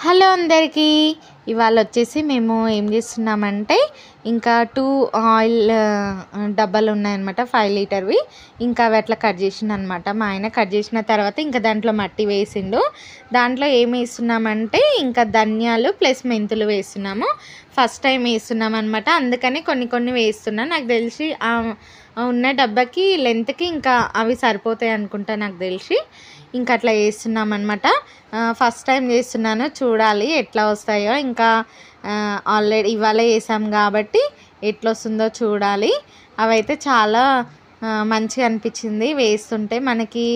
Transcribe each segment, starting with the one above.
Hello అందరికీ. ఇవాళ వచ్చేసి మేము ఏం చేస్తున్నామంటే ఇంకా 2 ఆయిల్ డబ్బాలు ఉన్నాయన్నమాట, 5 లీటర్వి. ఇంకా అవి అట్లా కట్ చేసిండనమాట మా ఆయన. కట్ చేసిన తర్వాత ఇంకా దాంట్లో మట్టి వేసిండు. దాంట్లో ఏం వేస్తున్నామంటే ఇంకా ధనియాలు ప్లస్ మెంతులు వేస్తున్నాము. ఫస్ట్ టైం వేస్తున్నాం అనమాట, అందుకని కొన్ని కొన్ని వేస్తున్నా. నాకు తెలిసి ఉన్న డబ్బాకి లెంత్కి ఇంకా అవి సరిపోతాయి అనుకుంటా నాకు తెలిసి. ఇంకా అట్లా వేస్తున్నాం అనమాట. ఫస్ట్ టైం చేస్తున్నాను, చూడాలి ఎట్లా వస్తాయో. ఇంకా ఆల్రెడీ ఇవాళ వేసాం కాబట్టి ఎట్లా వస్తుందో చూడాలి. అవైతే చాలా మంచిగా అనిపించింది వేస్తుంటే మనకి.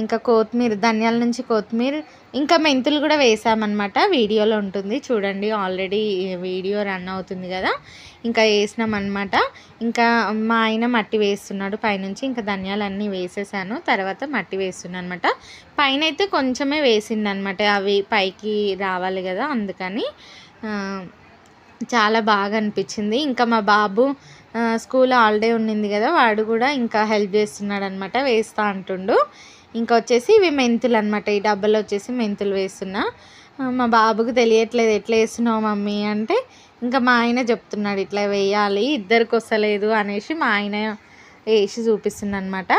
ఇంకా కొత్తిమీర, ధనియాల నుంచి కొత్తిమీర, ఇంకా మెంతులు కూడా వేసామన్నమాట. వీడియోలో ఉంటుంది చూడండి, ఆల్రెడీ వీడియో రన్ అవుతుంది కదా. ఇంకా వేసినాం అనమాట. ఇంకా మా ఆయన మట్టి వేస్తున్నాడు పైనుంచి. ఇంకా ధనియాలన్నీ వేసేసాను, తర్వాత మట్టి వేస్తున్నాను అనమాట. పైన అయితే కొంచెమే వేసిందనమాట, అవి పైకి రావాలి కదా, అందుకని చాలా బాగా అనిపించింది. ఇంకా మా బాబు స్కూల్ హాలిడే ఉండింది కదా, వాడు కూడా ఇంకా హెల్ప్ చేస్తున్నాడు అనమాట, వేస్తా అంటుండు. ఇంకా వచ్చేసి ఇవి మెంతులు అనమాట, ఈ డబ్బాలో వచ్చేసి మెంతులు వేస్తున్నా. మా బాబుకు తెలియట్లేదు ఎట్లా వేస్తున్నావు మమ్మీ అంటే, ఇంకా మా ఆయన చెప్తున్నాడు ఇట్లా వేయాలి, ఇద్దరికి వస్తలేదు అనేసి మా ఆయన వేసి చూపిస్తుంది అనమాట.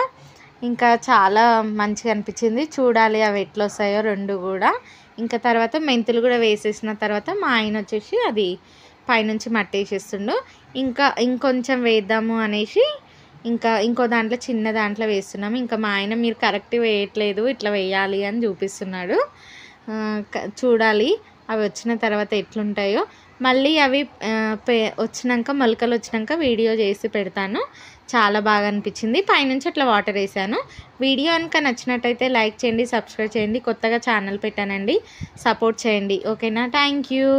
ఇంకా చాలా మంచిగా అనిపించింది, చూడాలి అవి ఎట్లా వస్తాయో రెండు కూడా. ఇంకా తర్వాత మెంతులు కూడా వేసేసిన తర్వాత మా ఆయన వచ్చేసి అది పైనుంచి మట్టి వేసేస్తుండు. ఇంకా ఇంకొంచెం వేద్దాము అనేసి ఇంకో దాంట్లో, చిన్న దాంట్లో వేస్తున్నాము. ఇంకా మా ఆయన మీరు కరెక్ట్ వేయట్లేదు, ఇట్లా వేయాలి అని చూపిస్తున్నాడు. చూడాలి అవి వచ్చిన తర్వాత ఎట్లుంటాయో. మళ్ళీ అవి వచ్చినాక, మొలకలు వచ్చినాక వీడియో చేసి పెడతాను. చాలా బాగా అనిపించింది. పైనుంచి అట్లా వాటర్ వేసాను. వీడియో కనుక నచ్చినట్టయితే లైక్ చేయండి, సబ్స్క్రైబ్ చేయండి. కొత్తగా ఛానల్ పెట్టానండి, సపోర్ట్ చేయండి. ఓకేనా? Thank you.